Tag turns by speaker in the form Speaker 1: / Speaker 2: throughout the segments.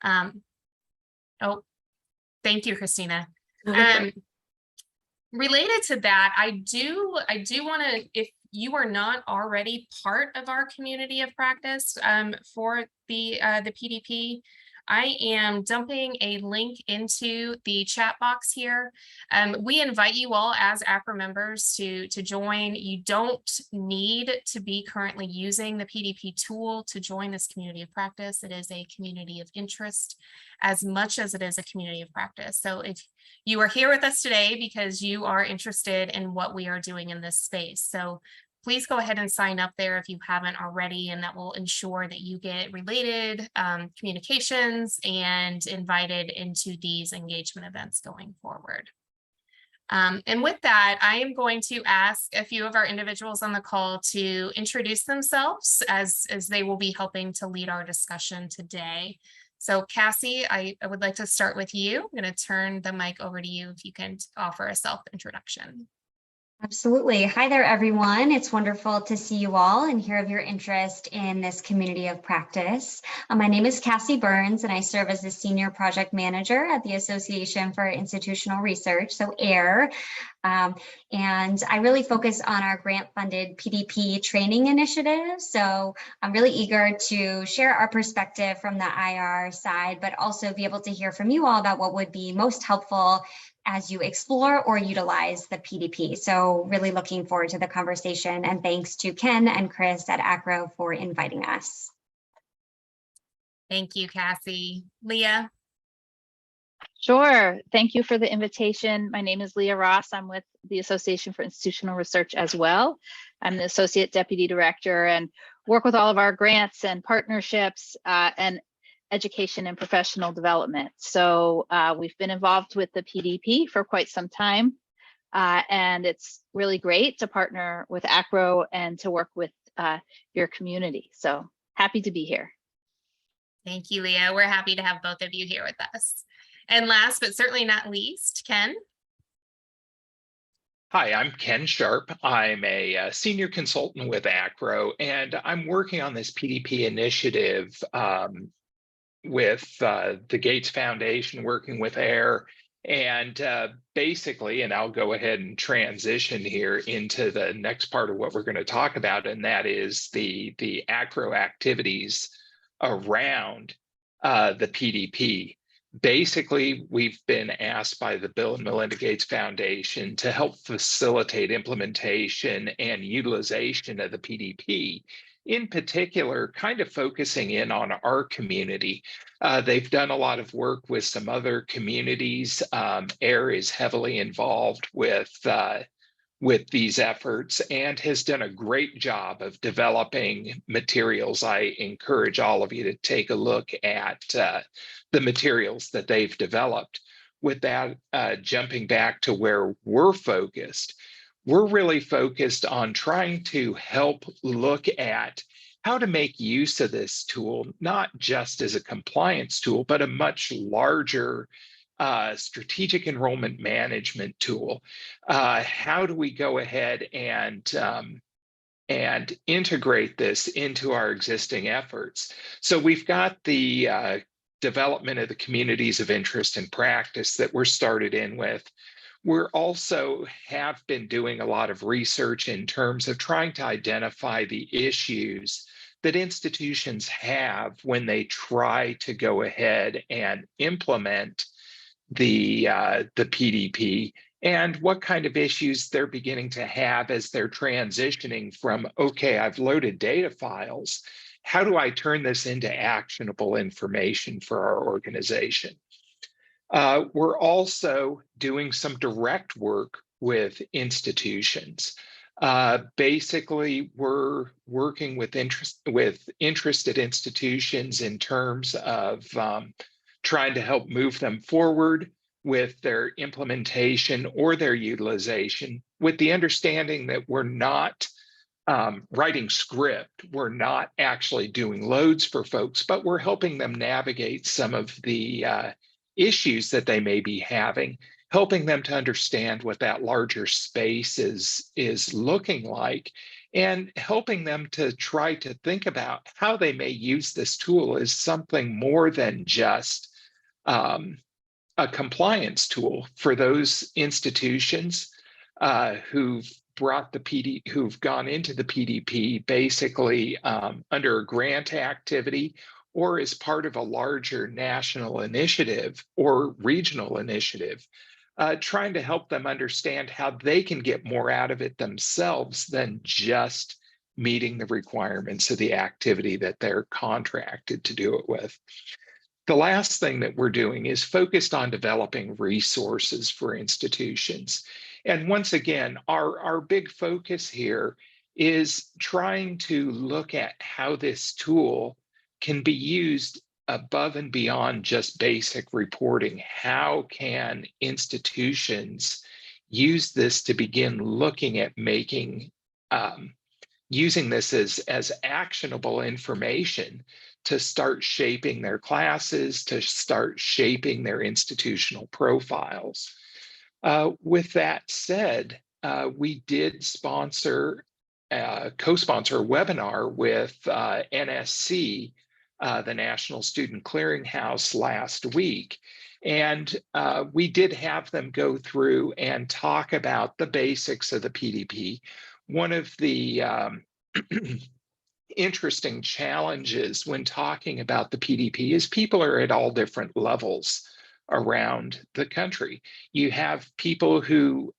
Speaker 1: Oh, thank you, Christina. Related to that, I do want to, if you are not already part of our community of practice for the PDP, I am dumping a link into the chat box here. We invite you all as AACRAO members to join. You don't need to be currently using the PDP tool to join this community of practice. It is a community of interest as much as it is a community of practice. So if you are here with us today because you are interested in what we are doing in this space, so please go ahead and sign up there if you haven't already, and that will ensure that you get related communications and invited into these engagement events going forward. And with that, I am going to ask a few of our individuals on the call to introduce themselves as they will be helping to lead our discussion today. So Cassie, I would like to start with you. I'm going to turn the mic over to you if you can offer a self-introduction.
Speaker 2: Absolutely. Hi there, everyone. It's wonderful to see you all and hear of your interest in this community of practice. My name is Cassie Burns, and I serve as the Senior Project Manager at the Association for Institutional Research, so AIR. And I really focus on our grant-funded PDP training initiative. So I'm really eager to share our perspective from the IR side, but also be able to hear from you all about what would be most helpful as you explore or utilize the PDP. So really looking forward to the conversation, and thanks to Ken and Chris at AACRAO for inviting us.
Speaker 1: Thank you, Cassie. Leah?
Speaker 3: Sure. Thank you for the invitation. My name is Leah Ross. I'm with the Association for Institutional Research as well. I'm the Associate Deputy Director and work with all of our grants and partnerships and education and professional development. So we've been involved with the PDP for quite some time, and it's really great to partner with AACRAO and to work with your community. So happy to be here.
Speaker 1: Thank you, Leah. We're happy to have both of you here with us. And last but certainly not least, Ken.
Speaker 4: Hi, I'm Ken Sharp. I'm a senior consultant with AACRAO, and I'm working on this PDP initiative with the Gates Foundation, working with AIR, and basically, and I'll go ahead and transition here into the next part of what we're going to talk about, and that is the AACRAO activities around the PDP. Basically, we've been asked by the Bill and Melinda Gates Foundation to help facilitate implementation and utilization of the PDP. In particular, kind of focusing in on our community. They've done a lot of work with some other communities. AIR is heavily involved with these efforts and has done a great job of developing materials. I encourage all of you to take a look at the materials that they've developed. With that, jumping back to where we're focused, we're really focused on trying to help look at how to make use of this tool, not just as a compliance tool, but a much larger strategic enrollment management tool. How do we go ahead and integrate this into our existing efforts? So we've got the development of the communities of interest and practice that we're started in with. We're also have been doing a lot of research in terms of trying to identify the issues that institutions have when they try to go ahead and implement the PDP, and what kind of issues they're beginning to have as they're transitioning from, okay, I've loaded data files. How do I turn this into actionable information for our organization? We're also doing some direct work with institutions. Basically, we're working with interested institutions in terms of trying to help move them forward with their implementation or their utilization, with the understanding that we're not writing script, we're not actually doing loads for folks, but we're helping them navigate some of the issues that they may be having helping them to understand what that larger space is looking like, and helping them to try to think about how they may use this tool as something more than just a compliance tool for those institutions who've gone into the PDP basically under a grant activity or as part of a larger national initiative or regional initiative, trying to help them understand how they can get more out of it themselves than just meeting the requirements of the activity that they're contracted to do it with. The last thing that we're doing is focused on developing resources for institutions. And once again, our big focus here is trying to look at how this tool can be used above and beyond just basic reporting. How can institutions use this to begin looking at making, using this as actionable information to start shaping their classes, to start shaping their institutional profiles. With that said, we did co-sponsor a webinar with NSC, the National Student Clearinghouse, last week. And we did have them go through and talk about the basics of the PDP. One of the interesting challenges when talking about the PDP is people are at all different levels around the country. You have people who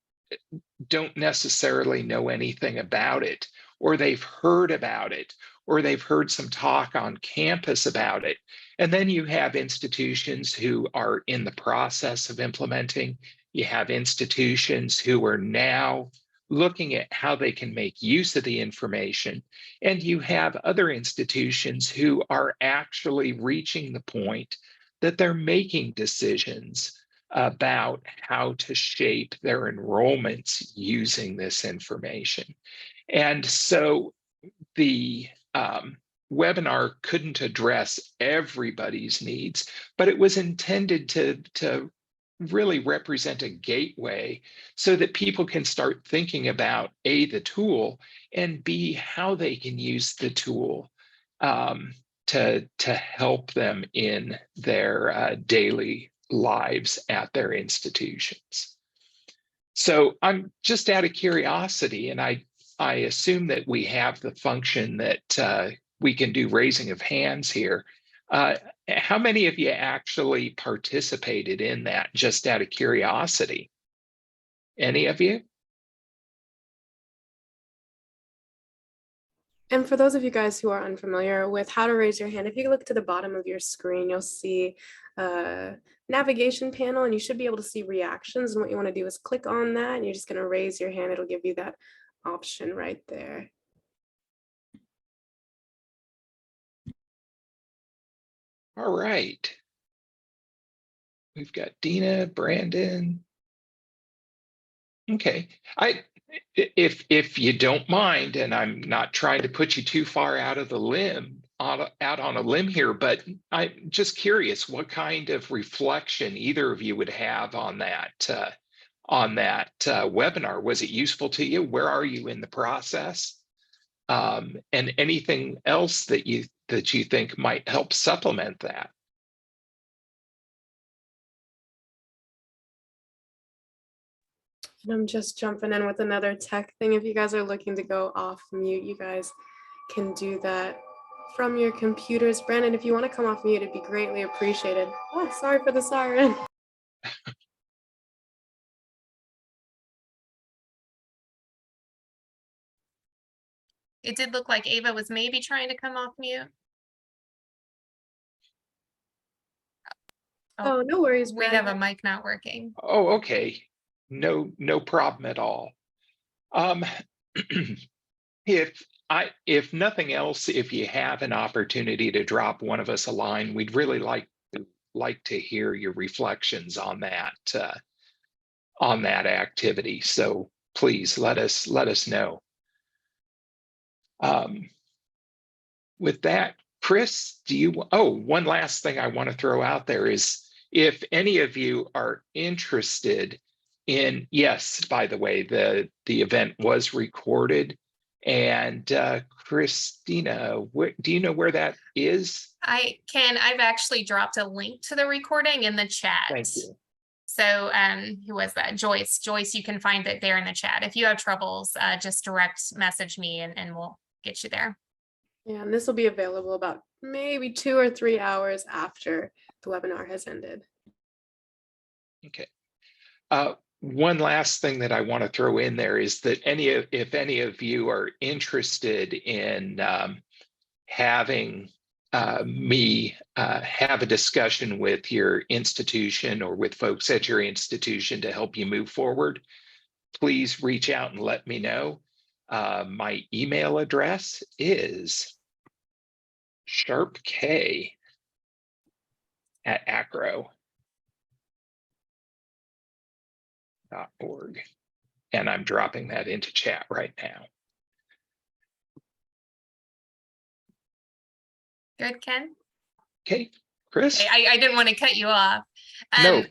Speaker 4: don't necessarily know anything about it, or they've heard about it, or they've heard some talk on campus about it. And then you have institutions who are in the process of implementing. You have institutions who are now looking at how they can make use of the information. And you have other institutions who are actually reaching the point that they're making decisions about how to shape their enrollments using this information. And so the webinar couldn't address everybody's needs, but it was intended to really represent a gateway so that people can start thinking about A, the tool, and B, how they can use the tool to help them in their daily lives at their institutions. So I'm just out of curiosity, and I assume that we have the function that we can do raising of hands here. How many of you actually participated in that, just out of curiosity? Any of you?
Speaker 5: And for those of you guys who are unfamiliar with how to raise your hand, if you look to the bottom of your screen, you'll see a navigation panel, and you should be able to see reactions. And what you want to do is click on that, and you're just going to raise your hand. It'll give you that option right there.
Speaker 4: All right. We've got Dina, Brandon. Okay. If you don't mind, and I'm not trying to put you too far out on a limb here, but I'm just curious what kind of reflection either of you would have on that webinar. Was it useful to you? Where are you in the process? And anything else that you think might help supplement that?
Speaker 5: And I'm just jumping in with another tech thing. If you guys are looking to go off mute, you guys can do that from your computers. Brandon, if you want to come off mute, it'd be greatly appreciated. Oh, sorry for the siren.
Speaker 1: It did look like Ava was maybe trying to come off mute.
Speaker 5: Oh, no worries,
Speaker 1: We have
Speaker 5: Brandon.
Speaker 1: a mic not working.
Speaker 4: Oh, okay. No problem at all. If nothing else, if you have an opportunity to drop one of us a line, we'd really like to hear your reflections on that activity. So please let us know. With that, Chris, one last thing I want to throw out there is if any of you are interested in, yes, by the way, the event was recorded. And Christina, do you know where that is?
Speaker 1: I've actually dropped a link to the recording in the chat.
Speaker 4: Thank you.
Speaker 1: So who was that? Joyce, you can find it there in the chat. If you have troubles, just direct message me and we'll get you there.
Speaker 5: Yeah, and this will be available about maybe 2 or 3 hours after the webinar has ended.
Speaker 4: Okay. One last thing that I want to throw in there is that if any of you are interested in having me have a discussion with your institution or with folks at your institution to help you move forward, please reach out and let me know. My email address is sharpk@acrao.org. And I'm dropping that into chat right now.
Speaker 1: Good, Ken?
Speaker 4: Okay, Chris?
Speaker 1: Okay, I didn't want to cut you off.
Speaker 4: No.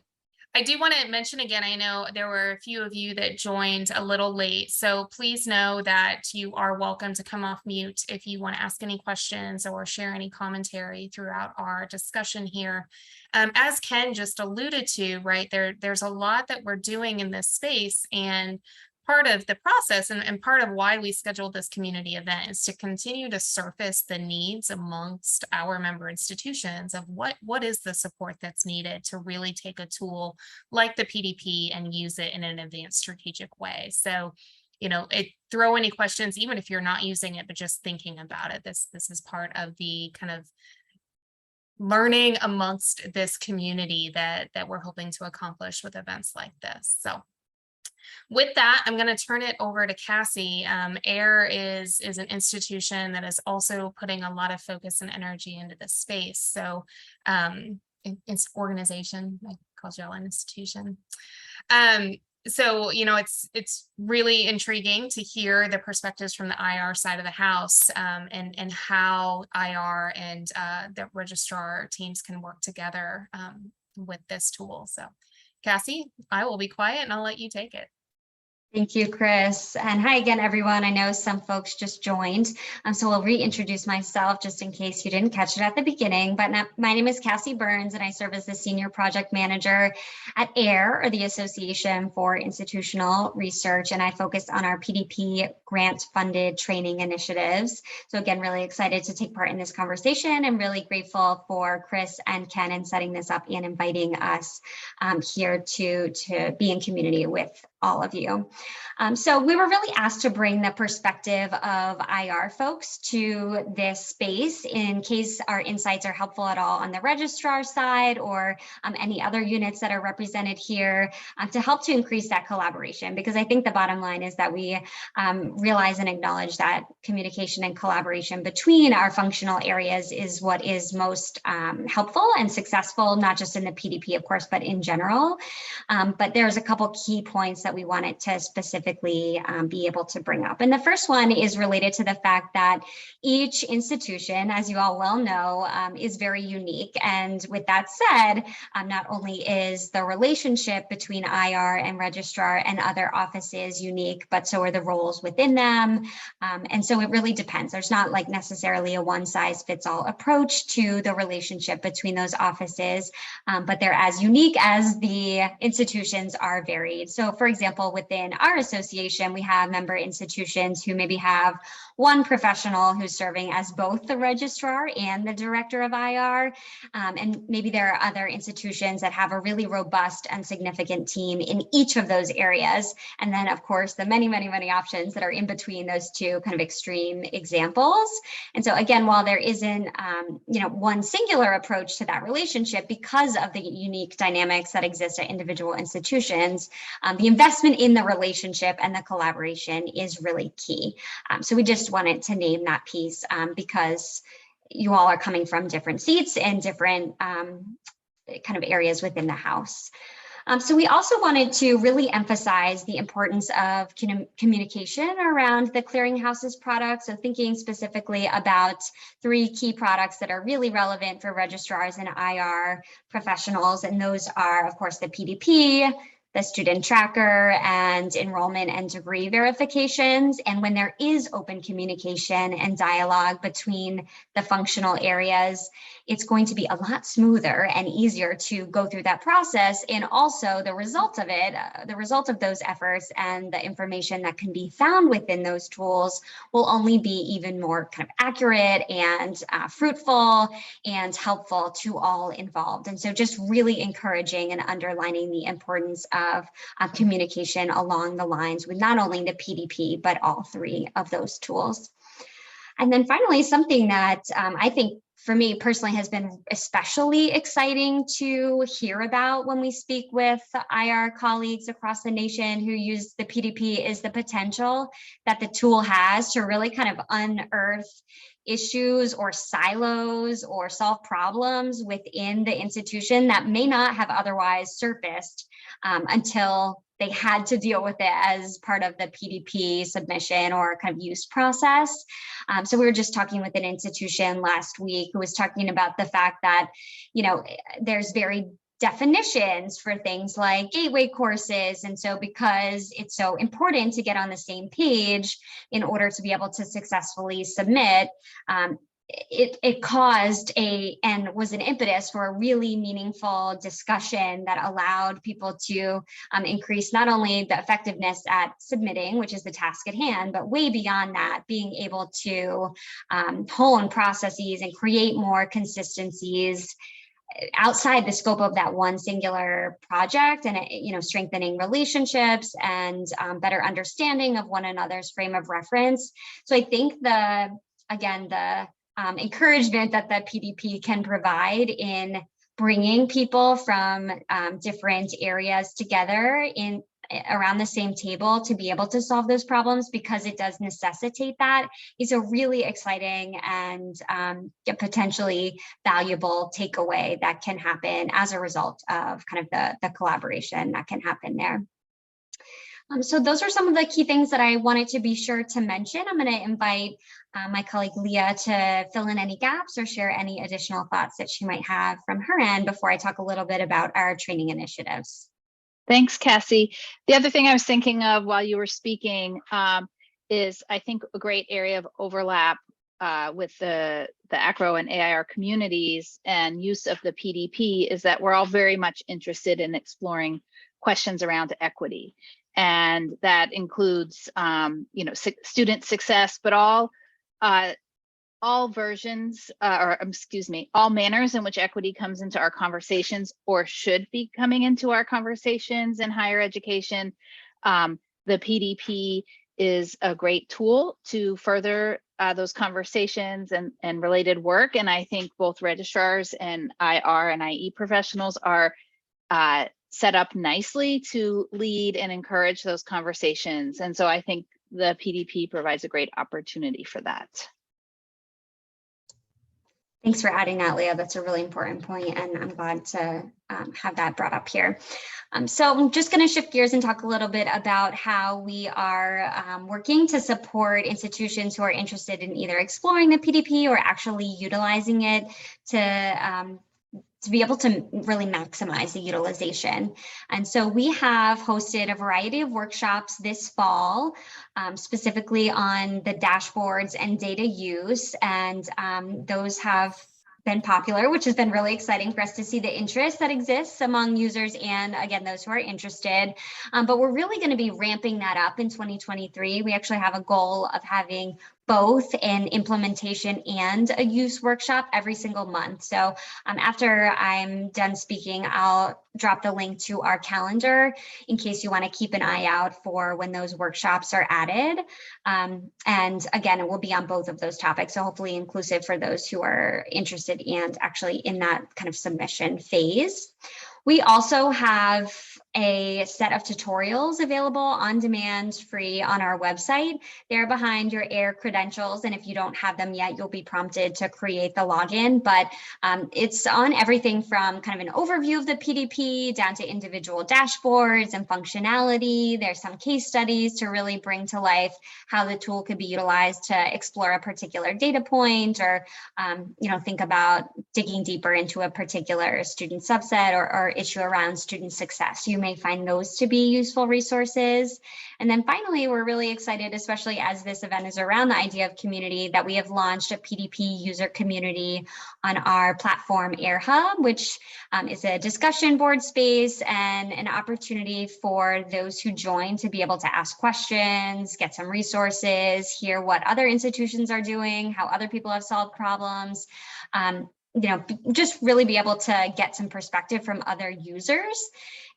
Speaker 1: I do want to mention again, I know there were a few of you that joined a little late, so please know that you are welcome to come off mute if you want to ask any questions or share any commentary throughout our discussion here. As Ken just alluded to, right, there's a lot that we're doing in this space, and part of the process and part of why we scheduled this community event is to continue to surface the needs amongst our member institutions of what is the support that's needed to really take a tool like the PDP and use it in an advanced strategic way. So, you know, throw any questions, even if you're not using it, but just thinking about it. This is part of the kind of learning amongst this community that we're hoping to accomplish with events like this. So with that, I'm going to turn it over to Cassie. AIR is an institution that is also putting a lot of focus and energy into this space. So it's organization, I call y'all an institution. So, you know, it's really intriguing to hear the perspectives from the IR side of the house and how IR and the registrar teams can work together with this tool. So Cassie, I will be quiet and I'll let you take it.
Speaker 2: Thank you, Chris. And hi again, everyone. I know some folks just joined, so I'll reintroduce myself just in case you didn't catch it at the beginning. But my name is Cassie Burns, and I serve as the Senior Project Manager at AIR, or the Association for Institutional Research, and I focus on our PDP grant-funded training initiatives. So again, really excited to take part in this conversation and really grateful for Chris and Ken in setting this up and inviting us here to be in community with all of you. So we were really asked to bring the perspective of IR folks to this space in case our insights are helpful at all on the registrar side or any other units that are represented here to help to increase that collaboration. Because I think the bottom line is that we realize and acknowledge that communication and collaboration between our functional areas is what is most helpful and successful, not just in the PDP, of course, but in general. But there's a couple key points that we wanted to specifically be able to bring up. And the first one is related to the fact that each institution, as you all well know, is very unique. And with that said, not only is the relationship between IR and registrar and other offices unique, but so are the roles within them. And so it really depends. There's not like necessarily a one size fits all approach to the relationship between those offices, but they're as unique as the institutions are varied. So for example, within our association, we have member institutions who maybe have one professional who's serving as both the registrar and the director of IR. And maybe there are other institutions that have a really robust and significant team in each of those areas. And then of course, the many, many, many options that are in between those two kind of extreme examples. And so again, while there isn't one singular approach to that relationship because of the unique dynamics that exist at individual institutions, the investment in the relationship and the collaboration is really key. So we just wanted to name that piece because you all are coming from different seats and different kind of areas within the house. So we also wanted to really emphasize the importance of communication around the clearinghouse's products. So thinking specifically about 3 key products that are really relevant for registrars and IR professionals. And those are, of course, the PDP, the student tracker, and enrollment and degree verifications. And when there is open communication and dialogue between the functional areas, it's going to be a lot smoother and easier to go through that process. And also the result of it, the result of those efforts and the information that can be found within those tools will only be even more kind of accurate and fruitful and helpful to all involved. And so just really encouraging and underlining the importance of communication along the lines with not only the PDP, but all 3 of those tools. And then finally, something that I think for me personally has been especially exciting to hear about when we speak with IR colleagues across the nation who use the PDP is the potential that the tool has to really kind of unearth issues or silos or solve problems within the institution that may not have otherwise surfaced until they had to deal with it as part of the PDP submission or kind of use process. So we were just talking with an institution last week who was talking about the fact that, you know, there's very definitions for things like gateway courses. And so because it's so important to get on the same page in order to be able to successfully submit, it caused and was an impetus for a really meaningful discussion that allowed people to increase not only the effectiveness at submitting, which is the task at hand, but way beyond that, being able to hone processes and create more consistencies outside the scope of that one singular project, and strengthening relationships and better understanding of one another's frame of reference. So I think the encouragement that the PDP can provide in bringing people from different areas together around the same table to be able to solve those problems, because it does necessitate that, is a really exciting and potentially valuable takeaway that can happen as a result of kind of the collaboration that can happen there. So those are some of the key things that I wanted to be sure to mention. I'm going to invite my colleague Leah to fill in any gaps or share any additional thoughts that she might have from her end before I talk a little bit about our training initiatives.
Speaker 3: Thanks, Cassie. The other thing I was thinking of while you were speaking is, I think, a great area of overlap with the AACRAO and AIR communities and use of the PDP is that we're all very much interested in exploring questions around equity. And that includes, student success, but all versions, all manners in which equity comes into our conversations or should be coming into our conversations in higher education. The PDP is a great tool to further those conversations and related work. And I think both registrars and IR and IE professionals are set up nicely to lead and encourage those conversations. And so I think the PDP provides a great opportunity for that.
Speaker 2: Thanks for adding that, Leah. That's a really important point, and I'm glad to have that brought up here. So I'm just going to shift gears and talk a little bit about how we are working to support institutions who are interested in either exploring the PDP or actually utilizing it to be able to really maximize the utilization. And so we have hosted a variety of workshops this fall, specifically on the dashboards and data use. And those have been popular, which has been really exciting for us to see the interest that exists among users and, again, those who are interested. But we're really going to be ramping that up in 2023. We actually have a goal of having both an implementation and a use workshop every single month. So after I'm done speaking, I'll drop the link to our calendar in case you want to keep an eye out for when those workshops are added. And again, it will be on both of those topics, so hopefully inclusive for those who are interested and actually in that kind of submission phase. We also have a set of tutorials available on demand, free on our website. They're behind your AIR credentials, and if you don't have them yet, you'll be prompted to create the login. But it's on everything from kind of an overview of the PDP down to individual dashboards and functionality. There's some case studies to really bring to life how the tool could be utilized to explore a particular data point, or think about digging deeper into a particular student subset or issue around student success. You may find those to be useful resources. And then finally, we're really excited, especially as this event is around the idea of community, that we have launched a PDP user community on our platform AIR Hub, which is a discussion board space and an opportunity for those who join to be able to ask questions, get some resources, hear what other institutions are doing, how other people have solved problems. Just really be able to get some perspective from other users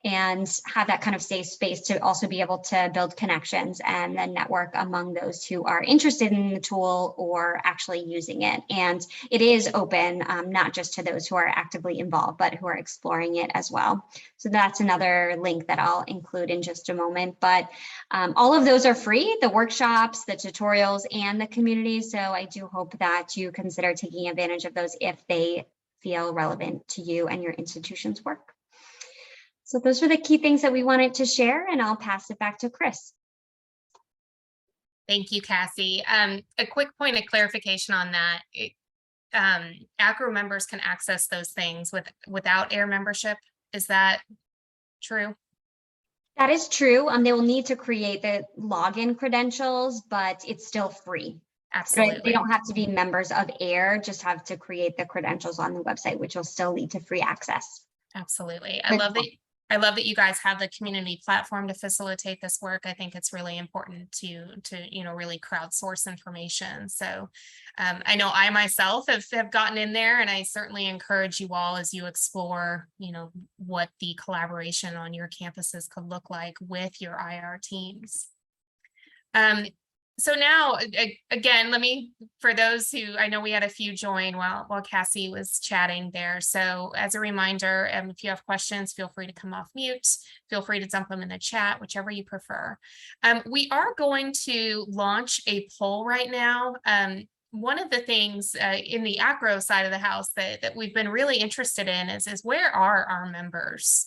Speaker 2: and have that kind of safe space to also be able to build connections and then network among those who are interested in the tool or actually using it. And it is open, not just to those who are actively involved, but who are exploring it as well. So that's another link that I'll include in just a moment. But all of those are free, the workshops, the tutorials, and the community. So I do hope that you consider taking advantage of those if they feel relevant to you and your institution's work. So those were the key things that we wanted to share, and I'll pass it back to Chris.
Speaker 1: Thank you, Cassie. A quick point of clarification on that. AACRAO members can access those things without AIR membership. Is that true?
Speaker 2: That is true. They will need to create the login credentials, but it's still free.
Speaker 1: Absolutely.
Speaker 2: So they don't have to be members of AIR, just have to create the credentials on the website, which will still lead to free access.
Speaker 1: Absolutely. I love that you guys have the community platform to facilitate this work. I think it's really important to really crowdsource information. So I know I myself have gotten in there, and I certainly encourage you all as you explore, what the collaboration on your campuses could look like with your IR teams. So now, again, for those who, I know we had a few join while Cassie was chatting there. So as a reminder, if you have questions, feel free to come off mute. Feel free to dump them in the chat, whichever you prefer. We are going to launch a poll right now. One of the things in the AACRAO side of the house that we've been really interested in is where are our members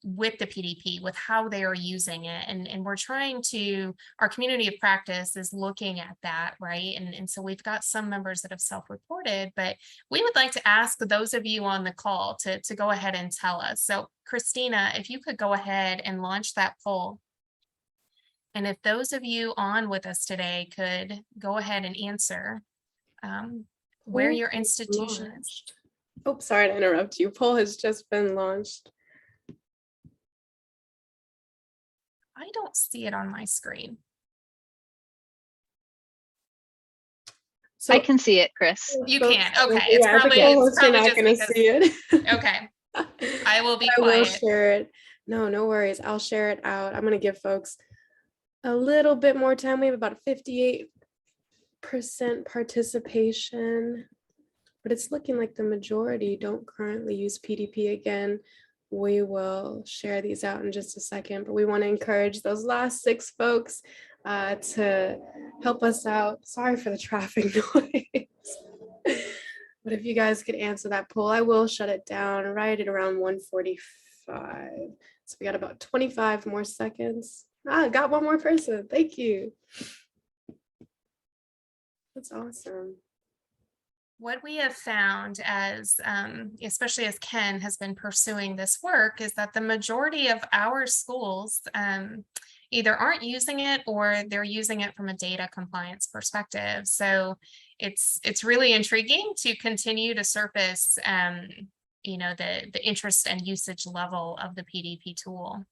Speaker 1: with the PDP, with how they are using it. And we're trying to, our community of practice is looking at that, right? And so we've got some members that have self-reported, but we would like to ask those of you on the call to go ahead and tell us. So Christina, if you could go ahead and launch that poll. And if those of you on with us today could go ahead and answer where your institution is.
Speaker 5: Oh, sorry to interrupt you. Poll has just been launched.
Speaker 1: I don't see it on my screen.
Speaker 5: So
Speaker 3: I can see it, Chris.
Speaker 1: You can. Okay.
Speaker 5: It's probably
Speaker 1: You're
Speaker 5: not going to see it.
Speaker 1: Okay. I will be
Speaker 5: I
Speaker 1: quiet.
Speaker 5: will share it. No worries. I'll share it out. I'm going to give folks a little bit more time. We have about 58% participation, but it's looking like the majority don't currently use PDP. Again, we will share these out in just a second, but we want to encourage those last 6 folks to help us out. Sorry for the traffic noise. But if you guys could answer that poll, I will shut it down right at around 1:45. So we got about 25 more seconds. Got one more person. Thank you. That's awesome.
Speaker 1: What we have found as, especially as Ken has been pursuing this work, is that the majority of our schools either aren't using it or they're using it from a data compliance perspective. So it's really intriguing to continue to surface, the interest and usage level of the PDP tool.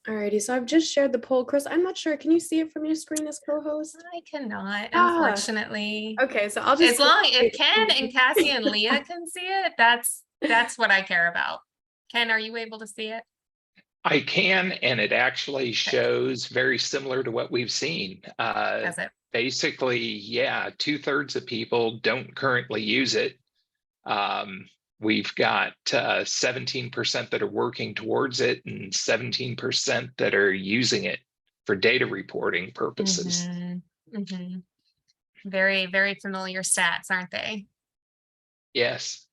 Speaker 5: Alrighty, so I've just shared the poll. Chris, I'm not sure. Can you see it from your screen as co-host?
Speaker 1: I cannot, unfortunately.
Speaker 5: Okay, so I'll just
Speaker 1: as long as Ken and Cassie and Leah can see it, that's what I care about. Ken, are you able to see it?
Speaker 4: I can, and it actually shows very similar to what we've seen.
Speaker 1: Does it?
Speaker 4: Basically, yeah, 2/3 of people don't currently use it. We've got 17% that are working towards it and 17% that are using it for data reporting purposes.
Speaker 1: Very, very familiar stats, aren't they?
Speaker 4: Yes.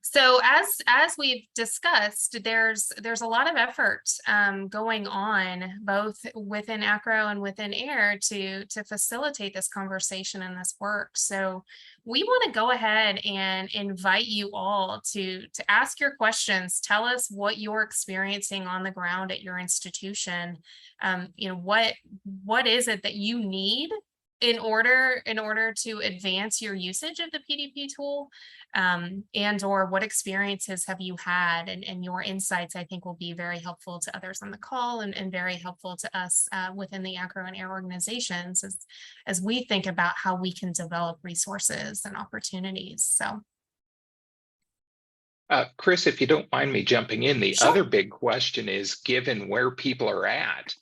Speaker 1: So as we've discussed, there's a lot of effort going on both within AACRAO and within AIR to facilitate this conversation and this work. So we want to go ahead and invite you all to ask your questions. Tell us what you're experiencing on the ground at your institution. What is it that you need in order to advance your usage of the PDP tool, and or what experiences have you had, and your insights I think will be very helpful to others on the call and very helpful to us within the AACRAO and AIR organizations as we think about how we can develop resources and opportunities. So
Speaker 4: Chris, if you don't mind me jumping in, the
Speaker 1: Sure.
Speaker 4: other big question is, given where people are at,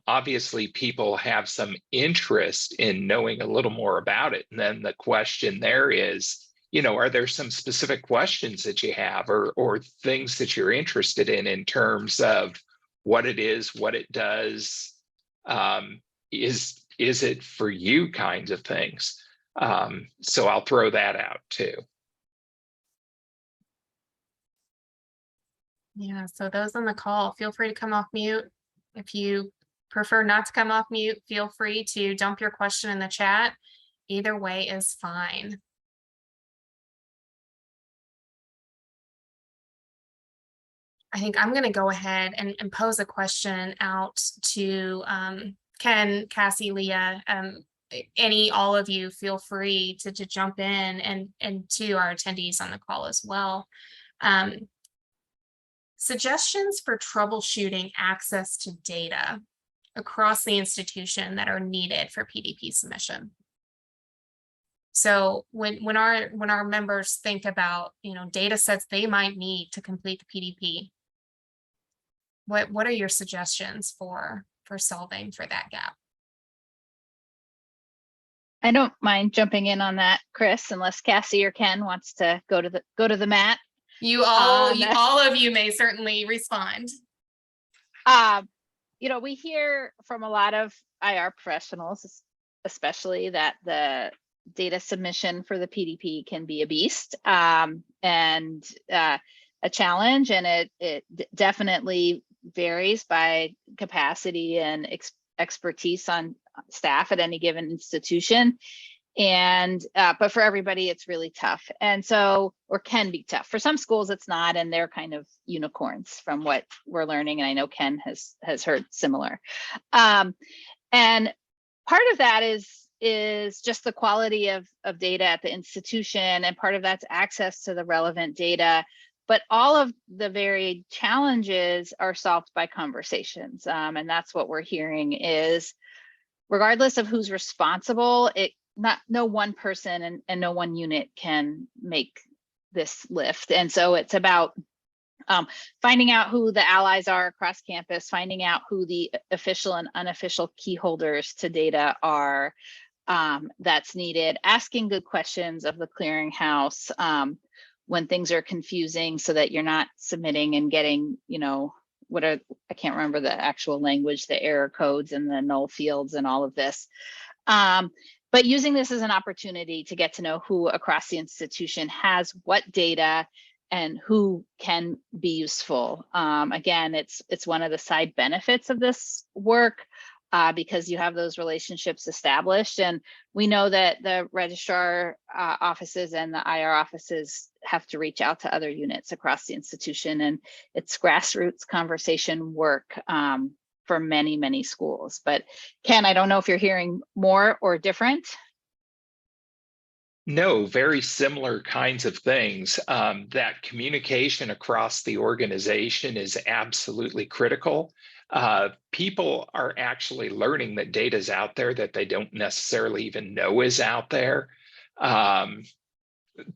Speaker 4: obviously people have some interest in knowing a little more about it. And then the question there is, are there some specific questions that you have or things that you're interested in terms of what it is, what it does, is it for you kinds of things? So I'll throw that out too.
Speaker 1: yeah, so those on the call, feel free to come off mute. If you prefer not to come off mute, feel free to dump your question in the chat. Either way is fine. I think I'm going to go ahead and pose a question out to Ken, Cassie, Leah, all of you feel free to jump in, and to our attendees on the call as well. Suggestions for troubleshooting access to data across the institution that are needed for PDP submission. So when our members think about data sets they might need to complete the PDP, what are your suggestions for solving for that gap?
Speaker 3: I don't mind jumping in on that, Chris, unless Cassie or Ken wants to go to the mat.
Speaker 1: All of you may certainly respond.
Speaker 3: We hear from a lot of IR professionals, especially that the data submission for the PDP can be a beast and a challenge, and it definitely varies by capacity and expertise on staff at any given institution. And but for everybody it's really tough, and so, or can be tough. For some schools it's not, and they're kind of unicorns from what we're learning, and I know Ken has heard similar. And part of that is just the quality of data at the institution, and part of that's access to the relevant data. But all of the varied challenges are solved by conversations, and that's what we're hearing is, regardless of who's responsible, no one person and no one unit can make this lift. And so it's about finding out who the allies are across campus, finding out who the official and unofficial key holders to data are that's needed, asking good questions of the clearinghouse when things are confusing, so that you're not submitting and getting, I can't remember the actual language, the error codes and the null fields and all of this. But using this as an opportunity to get to know who across the institution has what data and who can be useful. Again, it's one of the side benefits of this work because you have those relationships established. And we know that the registrar offices and the IR offices have to reach out to other units across the institution. And it's grassroots conversation work for many, many schools. But Ken, I don't know if you're hearing more or different.
Speaker 4: No, very similar kinds of things. That communication across the organization is absolutely critical. People are actually learning that data is out there that they don't necessarily even know is out there.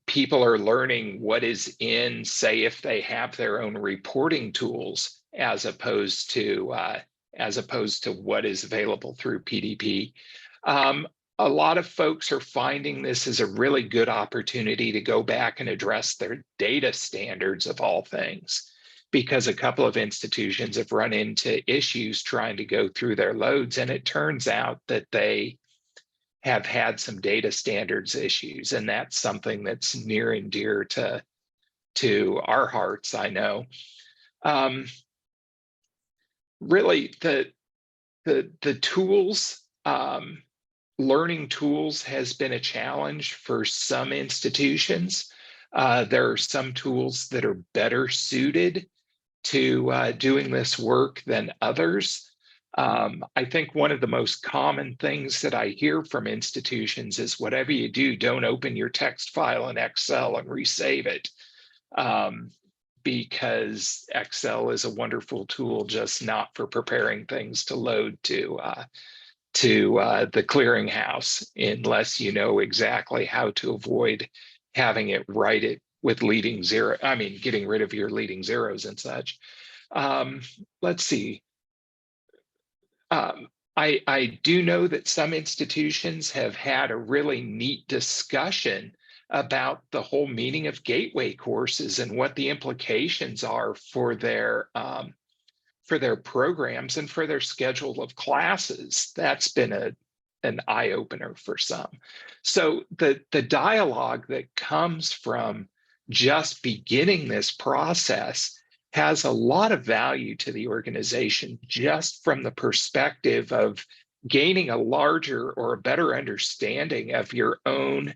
Speaker 4: People are learning what is in, say, if they have their own reporting tools, as opposed to what is available through PDP. a lot of folks are finding this is a really good opportunity to go back and address their data standards of all things, because a couple of institutions have run into issues trying to go through their loads, and it turns out that they have had some data standards issues, and that's something that's near and dear to our hearts, I know. Really, the tools, learning tools has been a challenge for some institutions. There are some tools that are better suited to doing this work than others. I think one of the most common things that I hear from institutions is, whatever you do, don't open your text file in Excel and resave it, because Excel is a wonderful tool, just not for preparing things to load to the clearinghouse, unless you know exactly how to avoid having it write it with leading zero. I mean, getting rid of your leading zeros and such. Let's see. I do know that some institutions have had a really neat discussion about the whole meaning of gateway courses and what the implications are for their programs and for their schedule of classes. That's been an eye-opener for some. So the dialogue that comes from just beginning this process has a lot of value to the organization, just from the perspective of gaining a larger or a better understanding of your own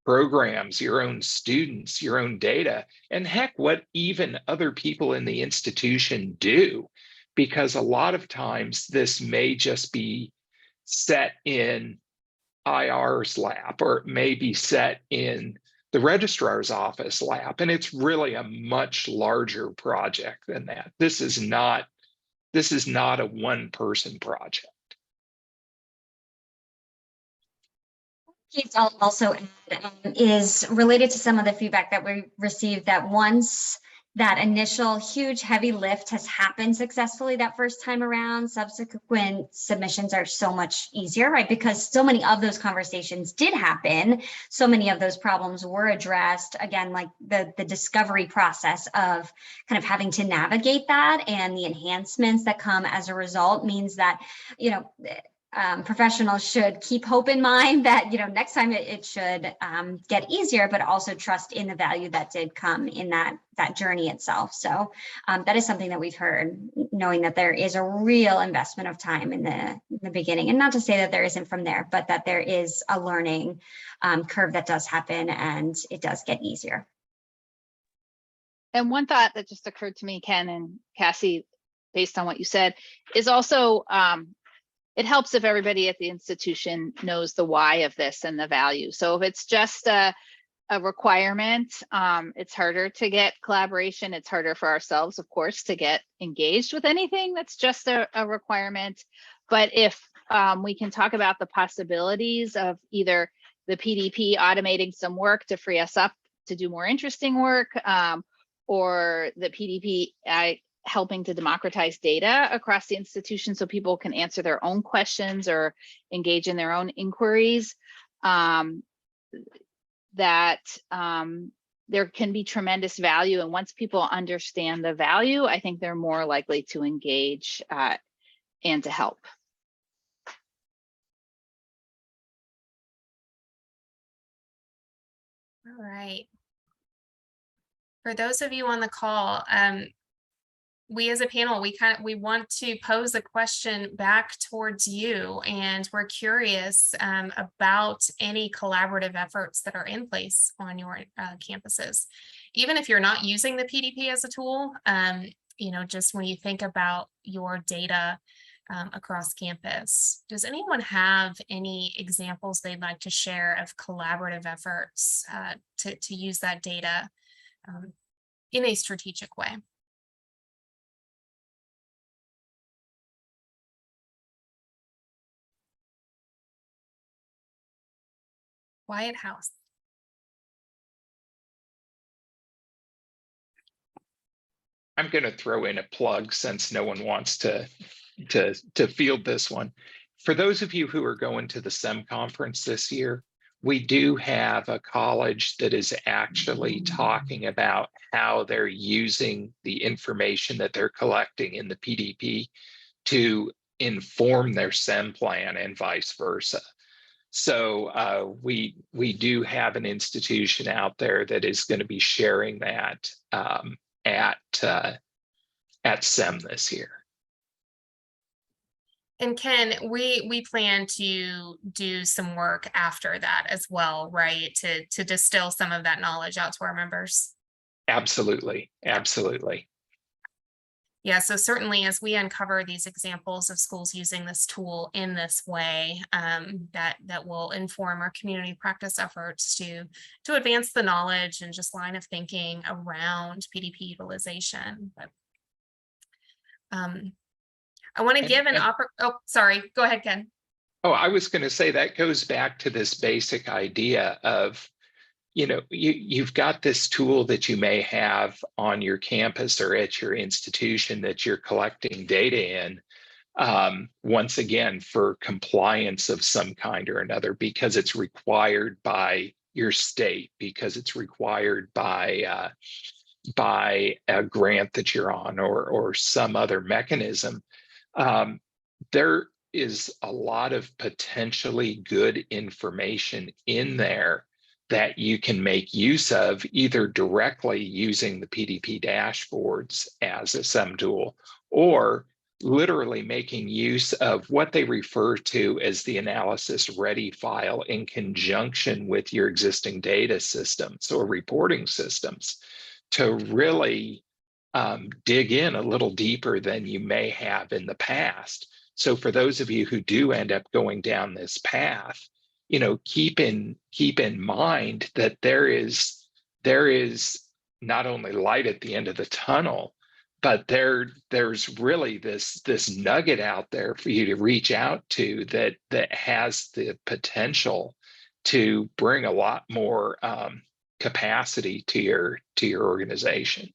Speaker 4: programs, your own students, your own data, and heck, what even other people in the institution do. Because a lot of times this may just be set in IR's lap, or it may be set in the registrar's office lap, and it's really a much larger project than that. This is not a one-person project.
Speaker 2: I'll also add is related to some of the feedback that we received, that once that initial huge heavy lift has happened successfully that first time around, subsequent submissions are so much easier, right? Because so many of those conversations did happen. So many of those problems were addressed. Again, like the discovery process of kind of having to navigate that, and the enhancements that come as a result means that, you know, professionals should keep hope in mind that, you know, next time it should get easier, but also trust in the value that did come in that journey itself. So that is something that we've heard, knowing that there is a real investment of time in the beginning, and not to say that there isn't from there, but that there is a learning curve that does happen, and it does get easier.
Speaker 3: And one thought that just occurred to me, Ken and Cassie, based on what you said, is also it helps if everybody at the institution knows the why of this and the value. So if it's just a requirement, it's harder to get collaboration. It's harder for ourselves, of course, to get engaged with anything that's just a requirement. But if we can talk about the possibilities of either the PDP automating some work to free us up to do more interesting work, or the PDP helping to democratize data across the institution so people can answer their own questions or engage in their own inquiries, that there can be tremendous value. And once people understand the value, I think they're more likely to engage and to help.
Speaker 1: All right. For those of you on the call, we as a panel, we want to pose a question back towards you, and we're curious about any collaborative efforts that are in place on your campuses. Even if you're not using the PDP as a tool, you know, just when you think about your data across campus, does anyone have any examples they'd like to share of collaborative efforts to use that data in a strategic way? Quiet house.
Speaker 4: I'm going to throw in a plug since no one wants to field this one. For those of you who are going to the SEM conference this year, we do have a college that is actually talking about how they're using the information that they're collecting in the PDP to inform their SEM plan and vice versa. So we do have an institution out there that is going to be sharing that at SEM this year.
Speaker 1: And Ken, we plan to do some work after that as well, right? To distill some of that knowledge out to our members.
Speaker 4: Absolutely, absolutely.
Speaker 1: Yeah, so certainly as we uncover these examples of schools using this tool in this way, that will inform our community practice efforts to advance the knowledge and just line of thinking around PDP utilization. But, I want to give an oh, sorry, go ahead, Ken.
Speaker 4: Oh, I was going to say that goes back to this basic idea of, you've got this tool that you may have on your campus or at your institution that you're collecting data in, once again, for compliance of some kind or another, because it's required by your state, because it's required by a grant that you're on or some other mechanism. There is a lot of potentially good information in there that you can make use of, either directly using the PDP dashboards as a SEM tool, or literally making use of what they refer to as the analysis ready file in conjunction with your existing data systems or reporting systems to really dig in a little deeper than you may have in the past. So for those of you who do end up going down this path, keep in mind that there is not only light at the end of the tunnel, but there's really this nugget out there for you to reach out to that has the potential to bring a lot more capacity to your organization.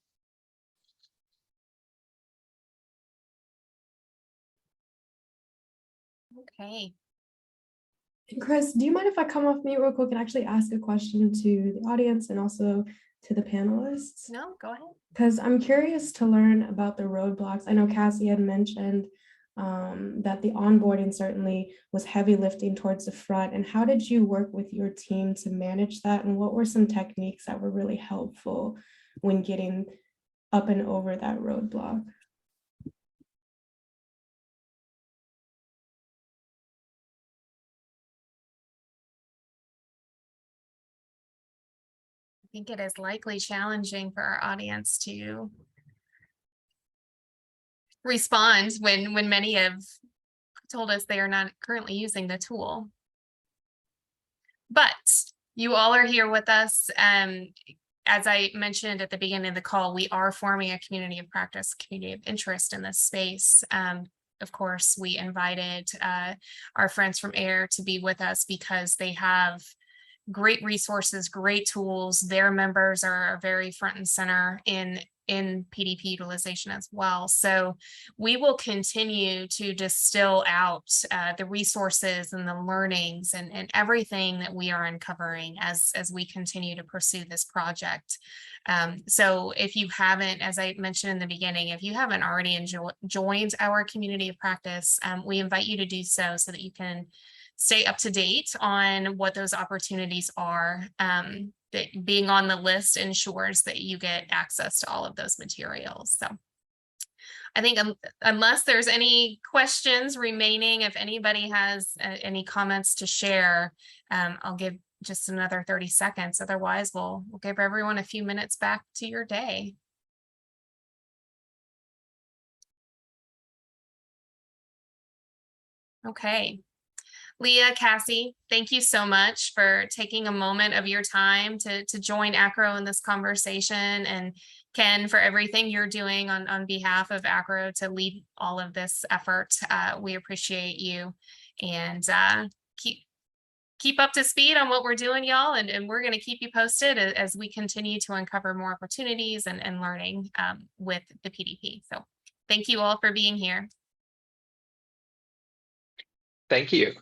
Speaker 1: Okay.
Speaker 5: And Chris, do you mind if I come off mute real quick and actually ask a question to the audience and also to the panelists?
Speaker 1: No, go ahead.
Speaker 5: Because I'm curious to learn about the roadblocks. I know Cassie had mentioned that the onboarding certainly was heavy lifting towards the front. And how did you work with your team to manage that? And what were some techniques that were really helpful when getting up and over that roadblock?
Speaker 1: I think it is likely challenging for our audience to respond when many have told us they are not currently using the tool. But you all are here with us. As I mentioned at the beginning of the call, we are forming a community of practice, community of interest in this space. Of course, we invited our friends from AIR to be with us because they have great resources, great tools. Their members are very front and center in PDP utilization as well. So we will continue to distill out the resources and the learnings and everything that we are uncovering as we continue to pursue this project. So if you haven't, as I mentioned in the beginning, if you haven't already joined our community of practice, we invite you to do so that you can stay up to date on what those opportunities are. That being on the list ensures that you get access to all of those materials. So I think unless there's any questions remaining, if anybody has any comments to share, I'll give just another 30 seconds. Otherwise, we'll give everyone a few minutes back to your day. Okay. Leah, Cassie, thank you so much for taking a moment of your time to join AACRAO in this conversation, and Ken, for everything you're doing on behalf of AACRAO to lead all of this effort. We appreciate you, and keep up to speed on what we're doing, y'all, and we're going to keep you posted as we continue to uncover more opportunities and learning with the PDP. So thank you all for being here.
Speaker 4: Thank you.